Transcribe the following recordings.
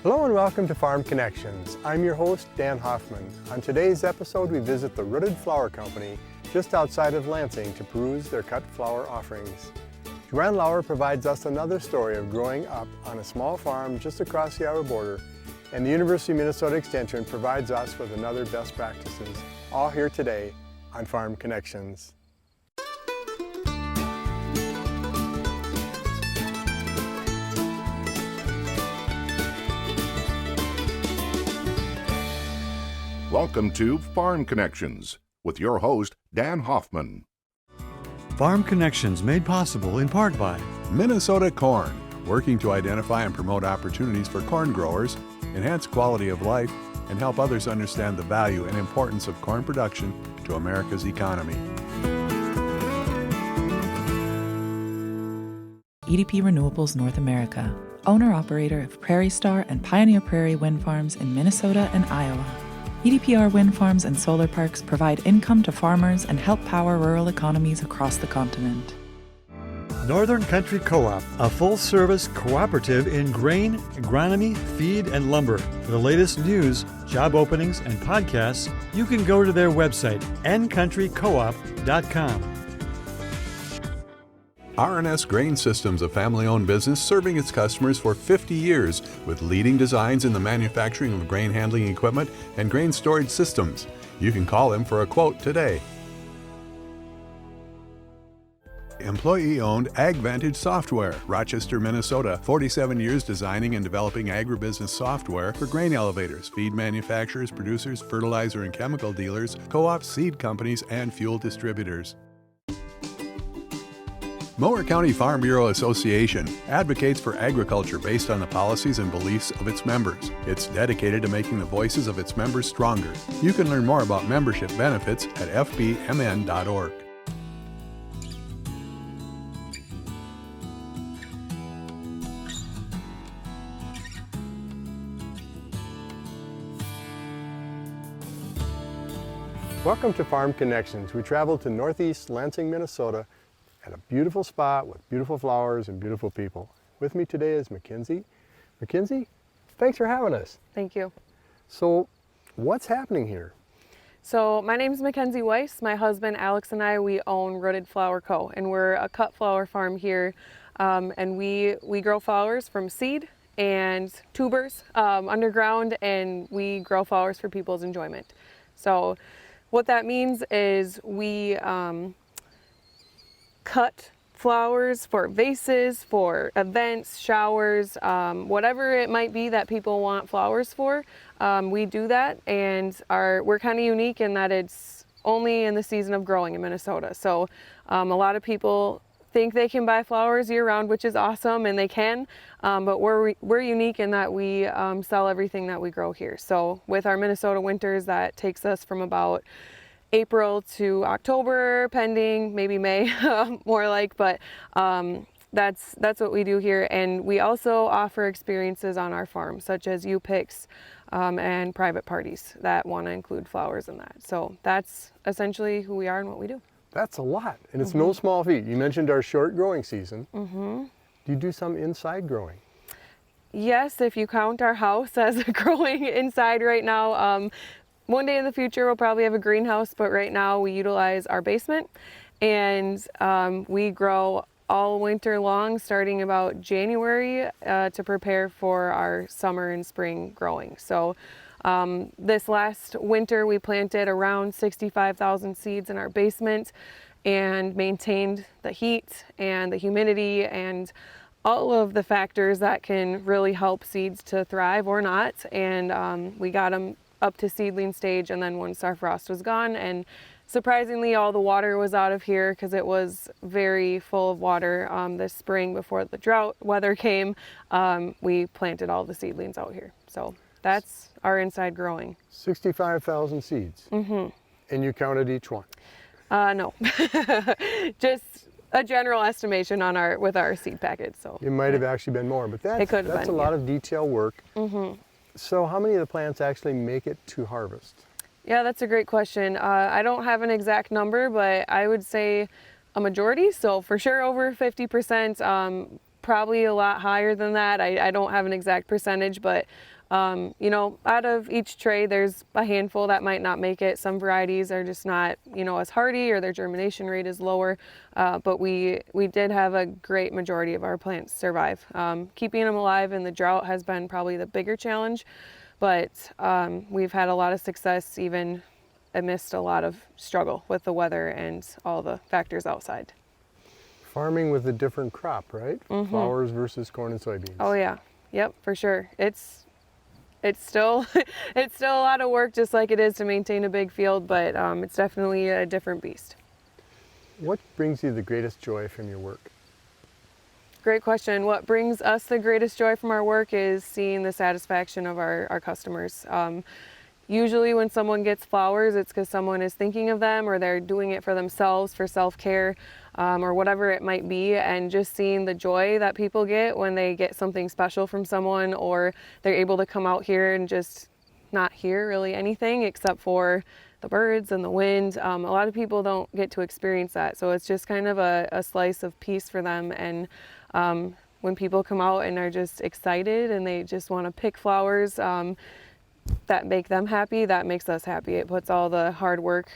Hello and welcome to Farm Connections. I'm your host, Dan Hoffman. On today's episode, we visit the Rooted Flower Company just outside of Lansing to peruse their cut flower offerings. JoAnne Lower provides us another story of growing up on a small farm just across the Iowa border, and the University of Minnesota Extension provides us with another best practices, all here today on Farm Connections. Welcome to Farm Connections with your host, Dan Hoffman. Farm Connections made possible in part by Minnesota Corn, working to identify and promote opportunities for corn growers, enhance quality of life, and help others understand the value and importance of corn production to America's economy. EDP Renewables North America, owner-operator of Prairie Star and Pioneer Prairie wind farms in Minnesota and Iowa. EDPR wind farms and solar parks provide income to farmers and help power rural economies across the continent. Northern Country Co-op, a full-service cooperative in grain, agronomy, feed, and lumber. For the latest news, job openings, and podcasts, you can go to their website, ncountrycoop.com. R&S Grain Systems, a family-owned business serving its customers for 50 years with leading designs in the manufacturing of grain handling equipment and grain storage systems. You can call them for a quote today. Employee-owned AgVantage Software, Rochester, Minnesota. 47 years designing and developing agribusiness software for grain elevators, feed manufacturers, producers, fertilizer and chemical dealers, co-ops, seed companies, and fuel distributors. Mower County Farm Bureau Association advocates for agriculture based on the policies and beliefs of its members. It's dedicated to making the voices of its members stronger. You can learn more about membership benefits at fbmn.org. Welcome to Farm Connections. We traveled to northeast Lansing, Minnesota at a beautiful spot with beautiful flowers and beautiful people. With me today is Mackenzie. Mackenzie, thanks for having us. Thank you. So what's happening here? So my name is Mackenzie Weiss. My husband Alex and I, we own Rooted Flower Co. and we're a cut flower farm here. And we grow flowers from seed and tubers underground, and we grow flowers for people's enjoyment. So what that means is we cut flowers for vases, for events, showers, whatever it might be that people want flowers for. We do that, and we're kind of unique in that it's only in the season of growing in Minnesota. So a lot of people think they can buy flowers year-round, which is awesome, and they can, but we're unique in that we sell everything that we grow here. So with our Minnesota winters, that takes us from about April to October, pending, maybe May, more like, but that's what we do here. And we also offer experiences on our farm, such as U-Picks and private parties that want to include flowers in that. So that's essentially who we are and what we do. That's a lot, and it's no small feat. You mentioned our short growing season. Do you do some inside growing? Yes, if you count our house as growing inside right now. One day in the future, we'll probably have a greenhouse, but right now we utilize our basement, and we grow all winter long, starting about January to prepare for our summer and spring growing. So this last winter, we planted around 65,000 seeds in our basement and maintained the heat and the humidity and all of the factors that can really help seeds to thrive or not. And we got them up to seedling stage, and then once our frost was gone, and surprisingly all the water was out of here because it was very full of water this spring before the drought weather came, we planted all the seedlings out here. So that's our inside growing. 65,000 seeds. And you counted each one? No, just a general estimation on with our seed package. So it might have actually been more, but that's a lot of detail work. So how many of the plants actually make it to harvest? Yeah, that's a great question. I don't have an exact number, but I would say a majority. So for sure over 50%. probably a lot higher than that. I don't have an exact percentage, but you know, out of each tray, there's a handful that might not make it. Some varieties are just not, you know, as hardy, or their germination rate is lower. But we did have a great majority of our plants survive. Keeping them alive in the drought has been probably the bigger challenge, but we've had a lot of success even amidst a lot of struggle with the weather and all the factors outside. Farming with a different crop, right? Flowers versus corn and soybeans. Oh yeah, yep, for sure. It's still it's still a lot of work, just like it is to maintain a big field, but it's definitely a different beast. What brings you the greatest joy from your work? Great question. What brings us the greatest joy from our work is seeing the satisfaction of our customers. Usually when someone gets flowers, it's because someone is thinking of them, or they're doing it for themselves, for self-care, or whatever it might be. And just seeing the joy that people get when they get something special from someone, or they're able to come out here and just not hear really anything except for the birds and the wind. A lot of people don't get to experience that. So it's just kind of a slice of peace for them. And when people come out and are just excited and they just want to pick flowers, that make them happy, that makes us happy. It puts all the hard work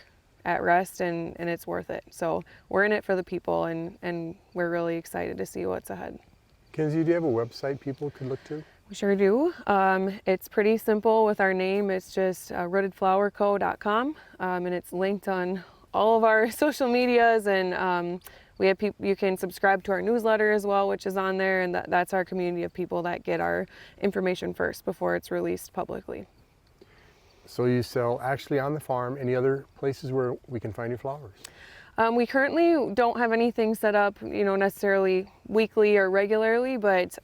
at rest, and it's worth it. So we're in it for the people, and we're really excited to see what's ahead. Kenzie, do you have a website people could look to? We sure do. It's pretty simple with our name. It's just rootedflowerco.com, and it's linked on all of our social medias, and we have people, you can subscribe to our newsletter as well, which is on there, and that's our community of people that get our information first before it's released publicly. So you sell actually on the farm. Any other places where we can find your flowers? We currently don't have anything set up, you know, necessarily weekly or regularly, but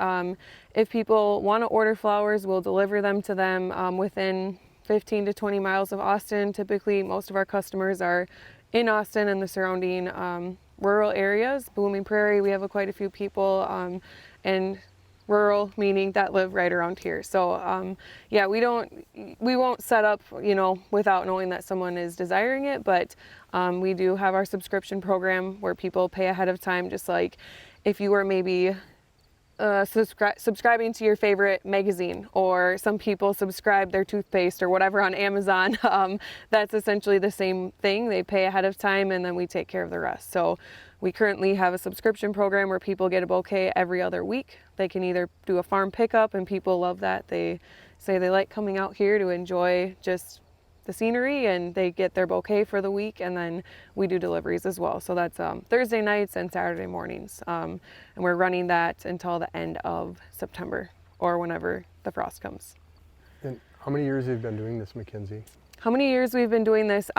if people want to order flowers, we'll deliver them to them within 15 to 20 miles of Austin. Typically, most of our customers are in Austin and the surrounding rural areas. Blooming Prairie, we have quite a few people, and rural meaning that live right around here. So yeah, we won't set up, you know, without knowing that someone is desiring it, but we do have our subscription program where people pay ahead of time, just like if you were maybe subscribing to your favorite magazine, or some people subscribe their toothpaste or whatever on Amazon. That's essentially the same thing. They pay ahead of time, and then we take care of the rest. So we currently have a subscription program where people get a bouquet every other week. They can either do a farm pickup, and people love that. They say they like coming out here to enjoy just the scenery, and they get their bouquet for the week, and then we do deliveries as well. So that's Thursday nights and Saturday mornings, and we're running that until the end of September, or whenever the frost comes. And how many years have you been doing this, Mackenzie? How many years we've been doing this?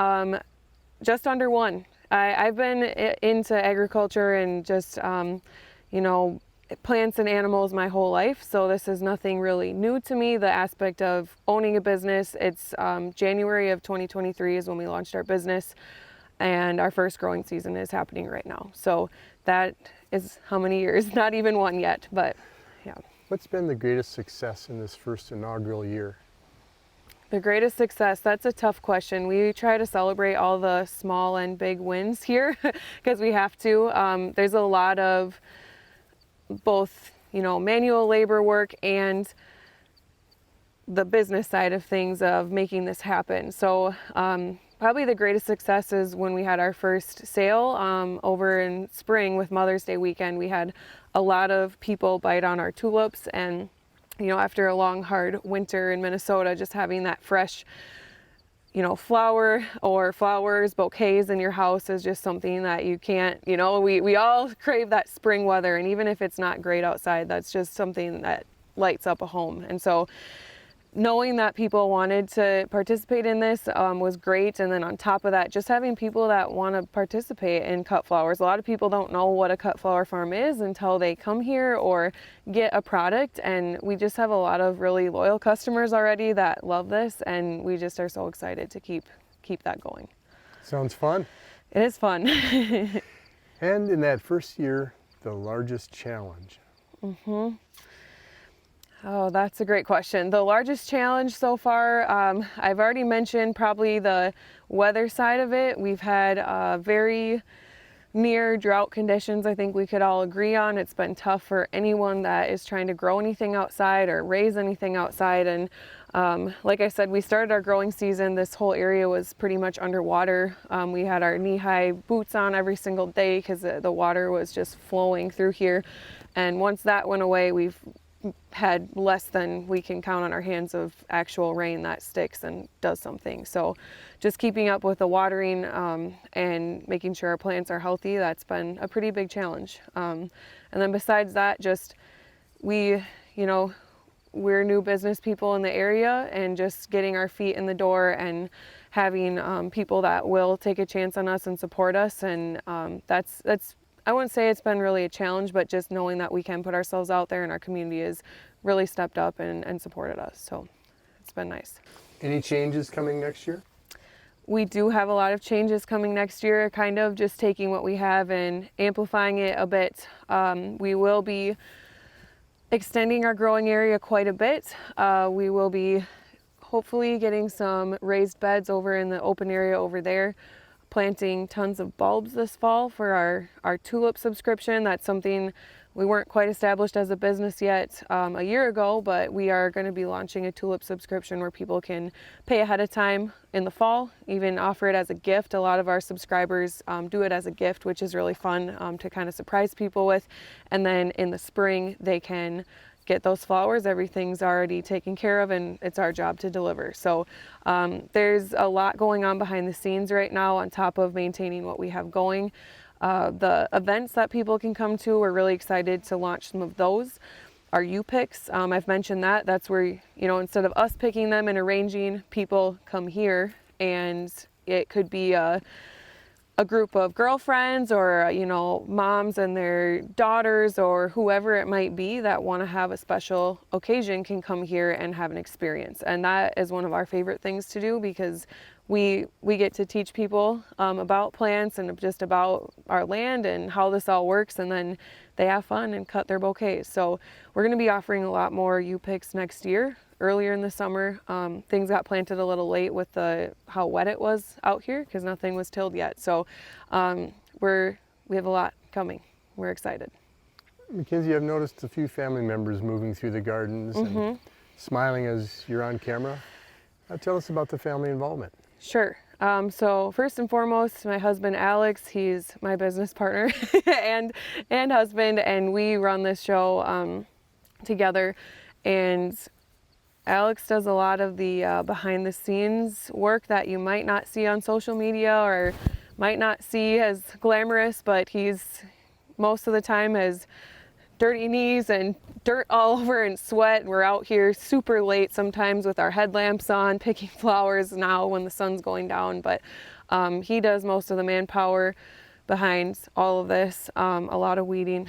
Just under one. I've been into agriculture and just you know, plants and animals my whole life, so this is nothing really new to me. The aspect of owning a business, it's January of 2023 is when we launched our business, and our first growing season is happening right now. So that is how many years? Not even one yet, but yeah. What's been the greatest success in this first inaugural year? The greatest success, that's a tough question. We try to celebrate all the small and big wins here because we have to. There's a lot of both, you know, manual labor work and the business side of things of making this happen. So probably the greatest success is when we had our first sale over in spring with Mother's Day weekend. We had a lot of people bite on our tulips, and you know, after a long, hard winter in Minnesota, just having that fresh, you know, flower or flowers, bouquets in your house is just something that you can't, you know, we all crave that spring weather. And even if it's not great outside, that's just something that lights up a home. And so knowing that people wanted to participate in this was great. And then on top of that, just having people that want to participate in cut flowers. A lot of people don't know what a cut flower farm is until they come here or get a product. And we just have a lot of really loyal customers already that love this. And we just are so excited to keep that going. Sounds fun. It is fun. And in that first year, the largest challenge? Oh, that's a great question. The largest challenge so far, I've already mentioned probably the weather side of it. We've had very near drought conditions. I think we could all agree on. It's been tough for anyone that is trying to grow anything outside or raise anything outside. And like I said, we started our growing season. This whole area was pretty much underwater. We had our knee-high boots on every single day because the water was just flowing through here. And once that went away, we've had less than we can count on our hands of actual rain that sticks and does something. So just keeping up with the watering and making sure our plants are healthy, that's been a pretty big challenge. And then besides that, just we're new business people in the area, and just getting our feet in the door and having people that will take a chance on us and support us. And that's I wouldn't say it's been really a challenge, but just knowing that we can put ourselves out there and our community has really stepped up and supported us. So it's been nice. Any changes coming next year? We do have a lot of changes coming next year, kind of just taking what we have and amplifying it a bit. We will be extending our growing area quite a bit. We will be hopefully getting some raised beds over in the open area over there, planting tons of bulbs this fall for our tulip subscription. That's something we weren't quite established as a business yet a year ago, but we are going to be launching a tulip subscription where people can pay ahead of time in the fall, even offer it as a gift. A lot of our subscribers do it as a gift, which is really fun to kind of surprise people with. And then in the spring, they can get those flowers. Everything's already taken care of, and it's our job to deliver. So there's a lot going on behind the scenes right now on top of maintaining what we have going. The events that people can come to, we're really excited to launch some of those. Our U-Picks, I've mentioned that. That's where, instead of us picking them and arranging, people come here, and it could be a group of girlfriends or moms and their daughters or whoever it might be that want to have a special occasion can come here and have an experience. And that is one of our favorite things to do, because we get to teach people about plants and just about our land and how this all works, and then they have fun and cut their bouquets. So we're going to be offering a lot more U-Picks next year. Earlier in the summer, things got planted a little late with how wet it was out here because nothing was tilled yet. So we have a lot coming. We're excited. Mackenzie, I've noticed a few family members moving through the gardens and smiling as you're on camera. Tell us about the family involvement. Sure. So first and foremost, my husband Alex, he's my business partner and husband, and we run this show together. And Alex does a lot of the behind the scenes work that you might not see on social media or might not see as glamorous, but he's most of the time has dirty knees and dirt all over and sweat. We're out here super late sometimes with our headlamps on picking flowers now when the sun's going down, but he does most of the manpower behind all of this, a lot of weeding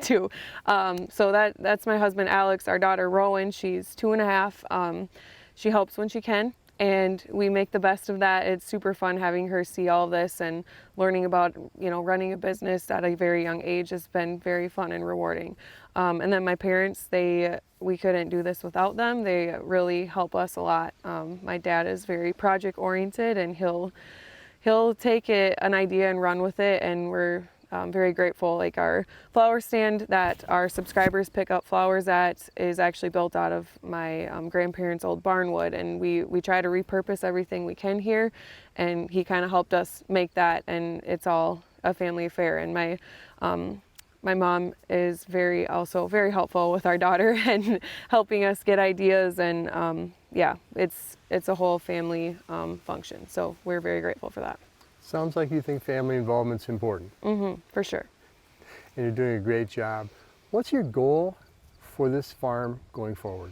too. So that's my husband Alex. Our daughter Rowan, she's 2.5. She helps when she can, and we make the best of that. It's super fun having her see all this and learning about running a business at a very young age has been very fun and rewarding. And then my parents, we couldn't do this without them. They really help us a lot. My dad is very project oriented, and he'll take an idea and run with it, and we're very grateful. Like our flower stand that our subscribers pick up flowers at is actually built out of my grandparents' old barnwood, and we try to repurpose everything we can here, and he kind of helped us make that, and it's all a family affair. And my mom is also very helpful with our daughter and helping us get ideas, and it's a whole family function. So we're very grateful for that. Sounds like you think family involvement's important. For sure. And you're doing a great job. What's your goal for this farm going forward?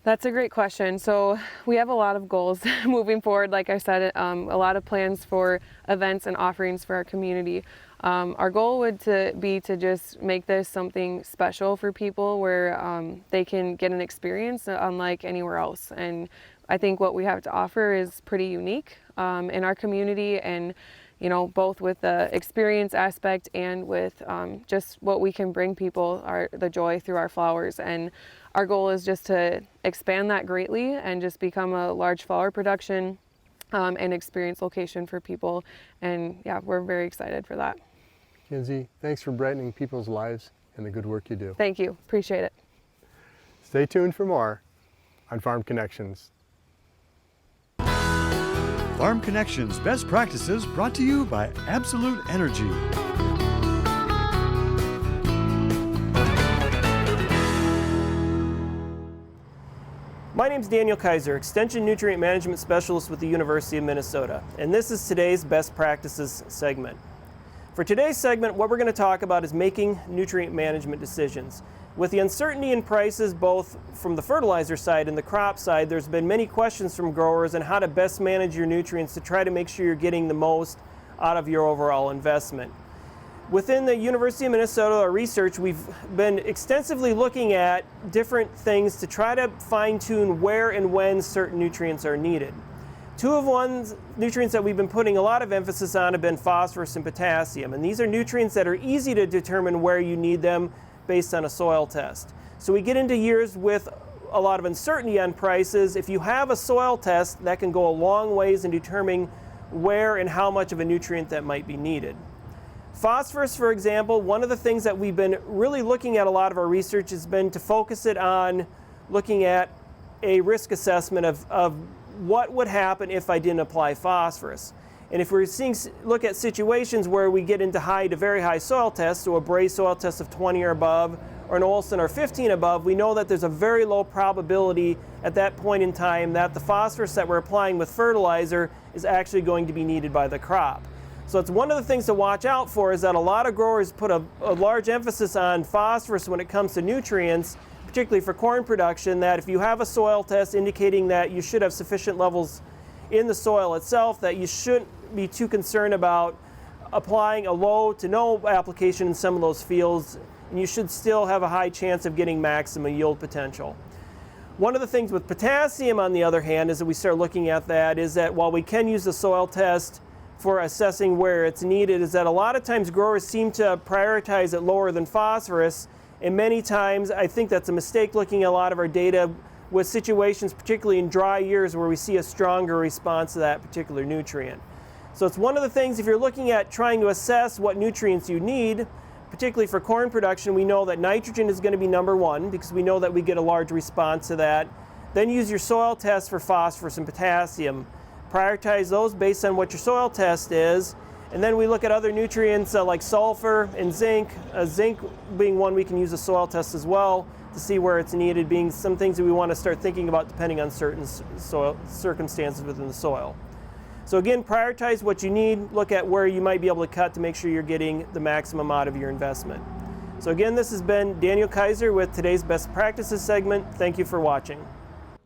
That's a great question. So we have a lot of goals moving forward. Like I said, a lot of plans for events and offerings for our community. Our goal would be to just make this something special for people where they can get an experience unlike anywhere else. And I think what we have to offer is pretty unique in our community, and both with the experience aspect and with just what we can bring people, the joy through our flowers. And our goal is just to expand that greatly and just become a large flower production and experience location for people. And yeah, we're very excited for that. Kinsey, thanks for brightening people's lives and the good work you do. Thank you. Appreciate it. Stay tuned for more on Farm Connections. Farm Connections Best Practices brought to you by Absolute Energy. My name is Daniel Kaiser, Extension Nutrient Management Specialist with the University of Minnesota, and this is today's Best Practices segment. For today's segment, what we're going to talk about is making nutrient management decisions. With the uncertainty in prices, both from the fertilizer side and the crop side, there's been many questions from growers on how to best manage your nutrients to try to make sure you're getting the most out of your overall investment. Within the University of Minnesota, our research, we've been extensively looking at different things to try to fine-tune where and when certain nutrients are needed. Two of one's nutrients that we've been putting a lot of emphasis on have been phosphorus and potassium, and these are nutrients that are easy to determine where you need them based on a soil test. So we get into years with a lot of uncertainty on prices. If you have a soil test, that can go a long ways in determining where and how much of a nutrient that might be needed. Phosphorus, for example, one of the things that we've been really looking at a lot of our research has been to focus it on looking at a risk assessment of what would happen if I didn't apply phosphorus. And if we're look at situations where we get into high to very high soil tests, so a Bray soil test of 20 or above, or an Olson or 15 above, we know that there's a very low probability at that point in time that the phosphorus that we're applying with fertilizer is actually going to be needed by the crop. So it's one of the things to watch out for is that a lot of growers put a large emphasis on phosphorus when it comes to nutrients, particularly for corn production, that if you have a soil test indicating that you should have sufficient levels in the soil itself, that you shouldn't be too concerned about applying a low to no application in some of those fields, and you should still have a high chance of getting maximum yield potential. One of the things with potassium, on the other hand, as we start looking at that, is that while we can use the soil test for assessing where it's needed, is that a lot of times growers seem to prioritize it lower than phosphorus, and many times I think that's a mistake looking at a lot of our data with situations, particularly in dry years, where we see a stronger response to that particular nutrient. So it's one of the things, if you're looking at trying to assess what nutrients you need, particularly for corn production, we know that nitrogen is going to be number one because we know that we get a large response to that. Then use your soil test for phosphorus and potassium. Prioritize those based on what your soil test is. And then we look at other nutrients like sulfur and zinc, zinc being one we can use a soil test as well to see where it's needed, being some things that we want to start thinking about depending on certain soil circumstances within the soil. So again, prioritize what you need, look at where you might be able to cut to make sure you're getting the maximum out of your investment. So again, this has been Daniel Kaiser with today's Best Practices segment. Thank you for watching.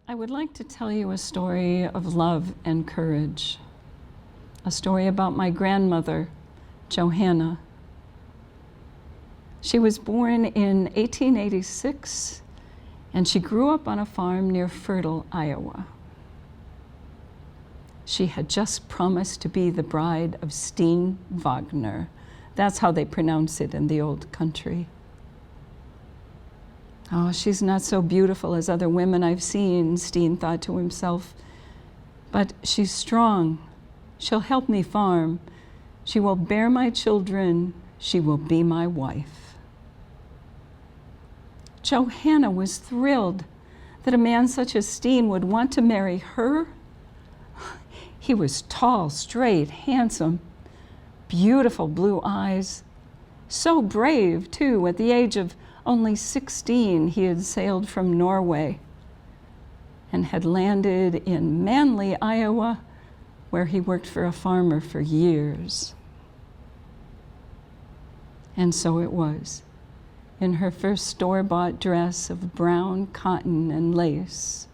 I would like to tell you a story of love and courage. A story about my grandmother, JoAnne. She was born in 1886, and she grew up on a farm near Fertile, Iowa. She had just promised to be the bride of Steen Wagner. That's how they pronounce it in the old country. Oh, she's not so beautiful as other women I've seen, Steen thought to himself, but she's strong. She'll help me farm. She will bear my children. She will be my wife. JoAnne was thrilled that a man such as Steen would want to marry her. He was tall, straight, handsome, beautiful blue eyes. So brave, too. At the age of only 16, he had sailed from Norway and had landed in Manly, Iowa, where he worked for a farmer for years. And so it was. In her first store-bought dress of brown cotton and lace,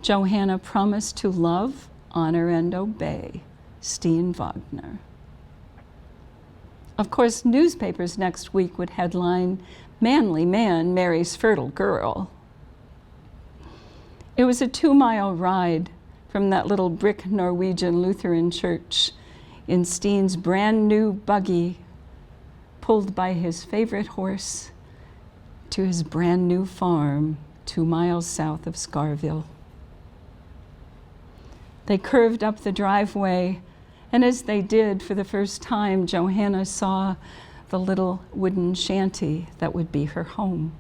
JoAnne promised to love, honor, and obey Steen Wagner. Of course, newspapers next week would headline, "Manly Man Marries Fertile Girl." It was a 2-mile ride from that little brick Norwegian Lutheran church in Steen's brand new buggy, pulled by his favorite horse, to his brand new farm 2 miles south of Scarville. They curved up the driveway, and as they did, for the first time, JoAnne saw the little wooden shanty that would be her home.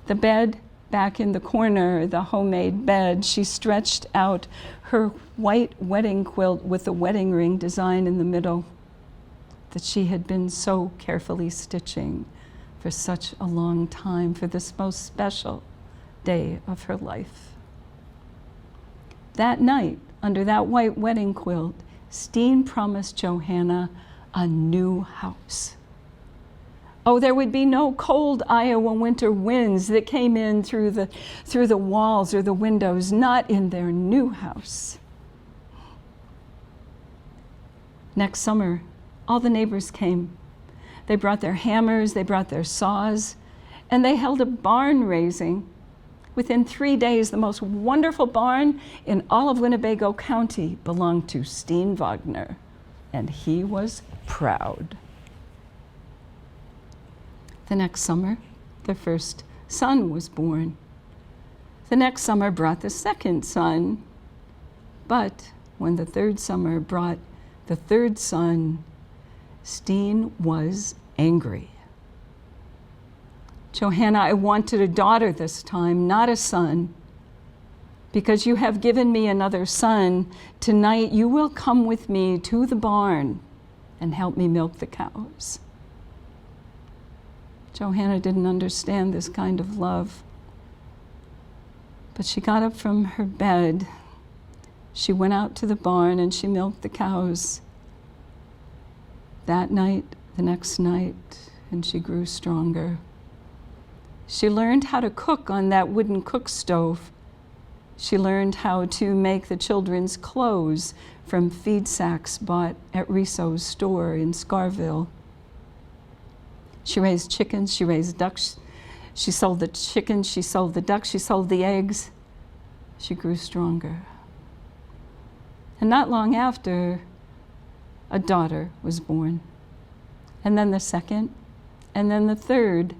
The bed back in the corner, the homemade bed, she stretched out her white wedding quilt with the wedding ring design in the middle that she had been so carefully stitching for such a long time, for this most special day of her life. That night, under that white wedding quilt, Steen promised JoAnne a new house. Oh, there would be no cold Iowa winter winds that came in through the walls or the windows, not in their new house. Next summer, all the neighbors came. They brought their hammers, they brought their saws, and they held a barn raising. Within 3 days, the most wonderful barn in all of Winnebago County belonged to Steen Wagner, and he was proud. The next summer, their first son was born. The next summer brought the second son. But when the third summer brought the third son, Steen was angry. JoAnne, I wanted a daughter this time, not a son. Because you have given me another son, tonight you will come with me to the barn and help me milk the cows. JoAnne didn't understand this kind of love. But she got up from her bed. She went out to the barn and she milked the cows. That night, the next night, and she grew stronger. She learned how to cook on that wooden cook stove. She learned how to make the children's clothes from feed sacks bought at Risso's store in Scarville. She raised chickens, she raised ducks. She sold the chickens, she sold the ducks, she sold the eggs. She grew stronger. And not long after, a daughter was born. And then the second, and then the third.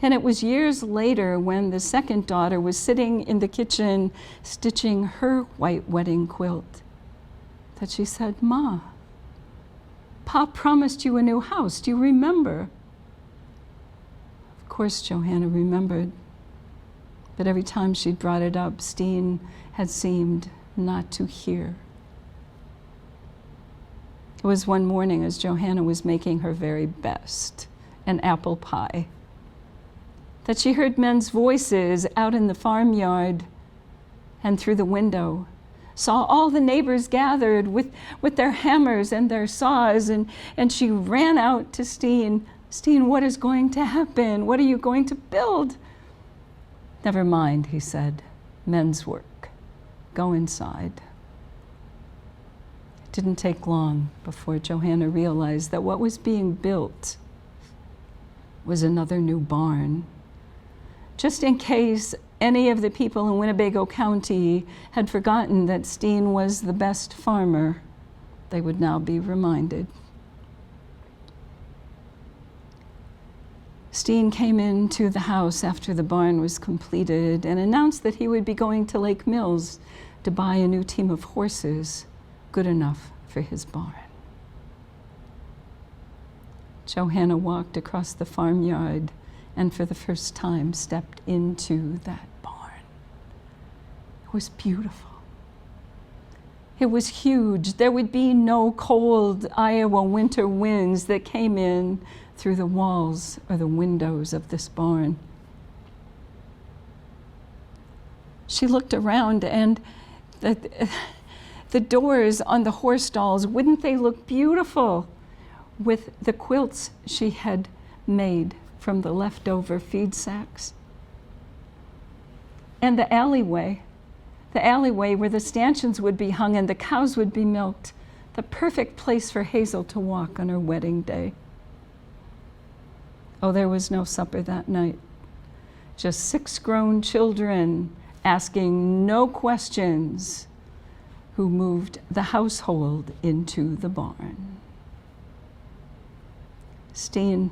And it was years later when the second daughter was sitting in the kitchen stitching her white wedding quilt that she said, "Ma, Pop promised you a new house. Do you remember?" Of course, JoAnne remembered. But every time she brought it up, Steen had seemed not to hear. It was one morning as JoAnne was making her very best, an apple pie, that she heard men's voices out in the farmyard, and through the window saw all the neighbors gathered with their hammers and their saws, and she ran out to Steen. "Steen, what is going to happen? What are you going to build?" "Never mind," he said. "Men's work. Go inside." It didn't take long before JoAnne realized that what was being built was another new barn. Just in case any of the people in Winnebago County had forgotten that Steen was the best farmer, they would now be reminded. Steen came into the house after the barn was completed and announced that he would be going to Lake Mills to buy a new team of horses good enough for his barn. JoAnne walked across the farmyard and for the first time stepped into that barn. It was beautiful. It was huge. There would be no cold Iowa winter winds that came in through the walls or the windows of this barn. She looked around and the doors on the horse stalls, wouldn't they look beautiful with the quilts she had made from the leftover feed sacks? And the alleyway where the stanchions would be hung and the cows would be milked, the perfect place for Hazel to walk on her wedding day. Oh, there was no supper that night. Just 6 grown children asking no questions who moved the household into the barn. Steen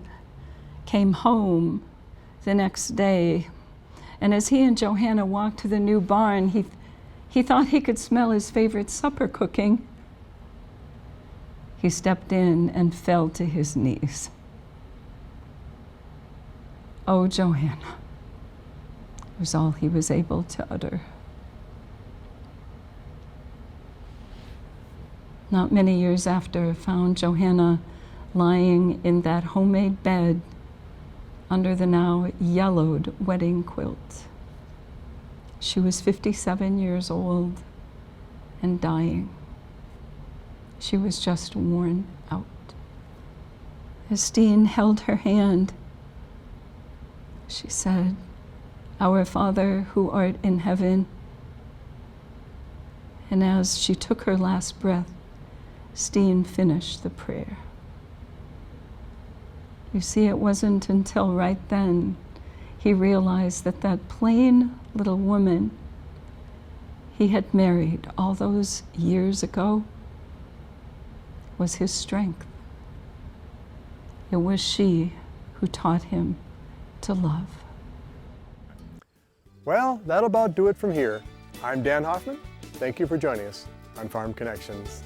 came home the next day, and as he and JoAnne walked to the new barn, He thought he could smell his favorite supper cooking. He stepped in and fell to his knees. "Oh, Joanna," was all he was able to utter. Not many years after, found Joanna lying in that homemade bed under the now yellowed wedding quilt. She was 57 years old and dying. She was just worn out. As Steen held her hand, she said, "Our Father who art in heaven." And as she took her last breath, Steen finished the prayer. You see, it wasn't until right then he realized that that plain little woman he had married all those years ago was his strength. It was she who taught him to love. Well, that'll about do it from here. I'm Dan Hoffman. Thank you for joining us on Farm Connections.